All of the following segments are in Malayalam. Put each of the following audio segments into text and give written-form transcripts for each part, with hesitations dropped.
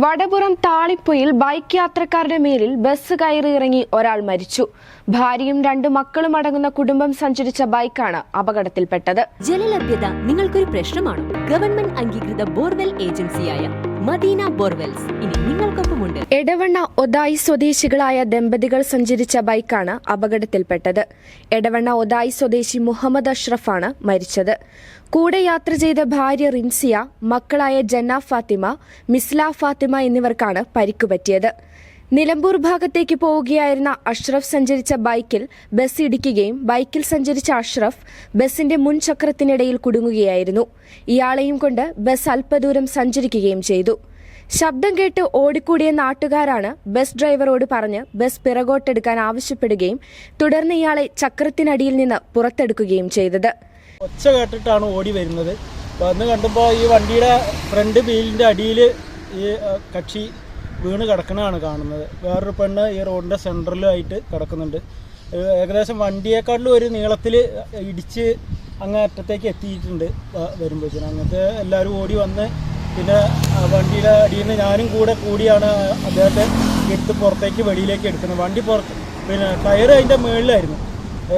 വടപുറം താളിപ്പൊയിൽ ബൈക്ക് യാത്രക്കാരുടെ മേലിൽ ബസ് കയറിയിറങ്ങി ഒരാൾ മരിച്ചു. ഭാര്യയും 2 മക്കളും അടങ്ങുന്ന കുടുംബം സഞ്ചരിച്ച ബൈക്കാണ് അപകടത്തിൽപ്പെട്ടത്. ജലലഭ്യത നിങ്ങൾക്കൊരു പ്രശ്നമാണോ? ഗവൺമെന്റ് അംഗീകൃത ബോർവെൽ ഏജൻസിയായ മദീന ബോർവെൽസ് ഇനി നിങ്ങൾക്കൊപ്പമുണ്ട്. എടവണ്ണ ഒതായി സ്വദേശികളായ ദമ്പതികൾ സഞ്ചരിച്ച ബൈക്കാണ് അപകടത്തിൽപ്പെട്ടത്. എടവണ്ണ ഒതായി സ്വദേശി മുഹമ്മദ് അഷ്റഫാണ് മരിച്ചത്. കൂടെ യാത്ര ചെയ്ത ഭാര്യ റിൻസിയ, മക്കളായ ജന്ന ഫാത്തിമ, മിസ്ല ഫാത്തിമ എന്നിവർക്കാണ് പരിക്കുപറ്റിയത്. നിലമ്പൂർ ഭാഗത്തേക്ക് പോവുകയായിരുന്ന അഷ്റഫ് സഞ്ചരിച്ച ബൈക്കിൽ ബസ് ഇടിക്കുകയും ബൈക്കിൽ സഞ്ചരിച്ച അഷ്റഫ് ബസിന്റെ മുൻചക്രത്തിനിടയിൽ കുടുങ്ങുകയായിരുന്നു. ഇയാളെയും കൊണ്ട് ബസ് അല്പദൂരം സഞ്ചരിക്കുകയും ചെയ്തു. ശബ്ദം കേട്ട് ഓടിക്കൂടിയ നാട്ടുകാരാണ് ബസ് ഡ്രൈവറോട് പറഞ്ഞ് ബസ് പിറകോട്ടെടുക്കാൻ ആവശ്യപ്പെടുകയും തുടർന്ന് ഇയാളെ ചക്രത്തിനടിയിൽ നിന്ന് പുറത്തെടുക്കുകയും ചെയ്തത്. ഒച്ച കേട്ടിട്ടാണ് ഓടി വരുന്നത്. വന്ന് കണ്ടപ്പോൾ ഈ വണ്ടിയുടെ ഫ്രണ്ട് വീലിൻ്റെ അടിയിൽ ഈ കക്ഷി വീണ് കിടക്കണതാണ് കാണുന്നത്. വേറൊരു പെണ്ണ് ഈ റോഡിൻ്റെ സെൻറ്ററിലായിട്ട് കിടക്കുന്നുണ്ട്. ഏകദേശം വണ്ടിയേക്കാട്ടിലും ഒരു നീളത്തിൽ ഇടിച്ച് അങ്ങേ അറ്റത്തേക്ക് എത്തിയിട്ടുണ്ട്. വരുമ്പോഴത്തേനും അങ്ങനത്തെ എല്ലാവരും ഓടി വന്ന് പിന്നെ വണ്ടിയുടെ അടിയിൽ നിന്ന് ഞാനും കൂടിയാണ് അദ്ദേഹത്തെ എടുത്ത് പുറത്തേക്ക് വെളിയിലേക്ക് എടുക്കുന്നത്. വണ്ടി പിന്നെ ടയർ അതിൻ്റെ മുകളിലായിരുന്നു.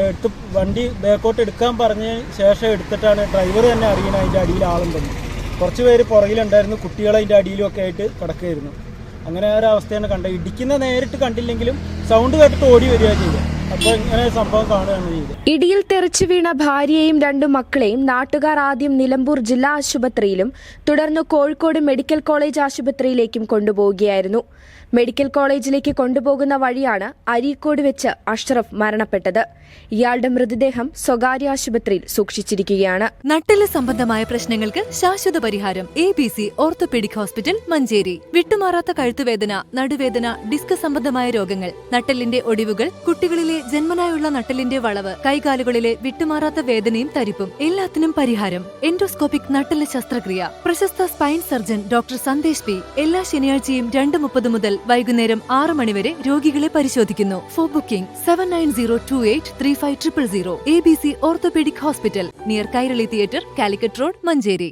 എടുത്ത് വണ്ടി ബാക്കോട്ട് എടുക്കാൻ പറഞ്ഞ ശേഷം എടുത്തിട്ടാണ് ഡ്രൈവർ തന്നെ അറിയണം അതിൻ്റെ അടിയിൽ ആളുണ്ടെന്ന്. കുറച്ച് പേര് പുറകിലുണ്ടായിരുന്നു, കുട്ടികൾ അതിൻ്റെ അടിയിലൊക്കെ ആയിട്ട് കിടക്കുകയായിരുന്നു. അങ്ങനെ ഒരവസ്ഥയാണ് കണ്ടത്. ഇടിക്കുന്ന നേരിട്ട് കണ്ടില്ലെങ്കിലും സൗണ്ട് കേട്ടിട്ട് ഓടി വരിക ചെയ്തത്. അപ്പോൾ ഇങ്ങനെ സംഭവം കാണുകയാണ് ചെയ്തത്. ഇടിയിൽ തെറിച്ചു വീണ ഭാര്യയെയും 2 മക്കളെയും നാട്ടുകാർ ആദ്യം നിലമ്പൂർ ജില്ലാ ആശുപത്രിയിലും തുടർന്ന് കോഴിക്കോട് മെഡിക്കൽ കോളേജ് ആശുപത്രിയിലേക്കും കൊണ്ടുപോവുകയായിരുന്നു. മെഡിക്കൽ കോളേജിലേക്ക് കൊണ്ടുപോകുന്ന വഴിയാണ് അരീക്കോട് വെച്ച് അഷ്റഫ് മരണപ്പെട്ടത്. ഇയാളുടെ മൃതദേഹം സ്വകാര്യ ആശുപത്രിയിൽ സൂക്ഷിച്ചിരിക്കുകയാണ്. നട്ടെല്ല് സംബന്ധമായ പ്രശ്നങ്ങൾക്ക് ശാശ്വത പരിഹാരം ABC ഓർത്തോപീഡിക് ഹോസ്പിറ്റൽ മഞ്ചേരി. വിട്ടുമാറാത്ത കഴുത്തുവേദന, നടുവേദന, ഡിസ്ക് സംബന്ധമായ രോഗങ്ങൾ, നട്ടെല്ലിന്റെ ഒടിവുകൾ, കുട്ടികളിലെ ജന്മനായുള്ള നട്ടെല്ലിന്റെ വളവ്, കൈകാലുകളിലെ വിട്ടുമാറാത്ത വേദനയും തരിപ്പും എല്ലാത്തിനും പരിഹാരം. എൻഡോസ്കോപ്പിക് നട്ടെല്ല് ശസ്ത്രക്രിയ. പ്രശസ്ത spine surgeon doctor Sandesh P എല്ലാ ശനിയാഴ്ചയും 2:30 മുതൽ വൈകുന്നേരം 6 മണിവരെ രോഗികളെ പരിശോധിക്കുന്നു. Four booking 7902835000. ABC orthopaedic hospital, near Kairali theatre, Calicut road, Manjeri.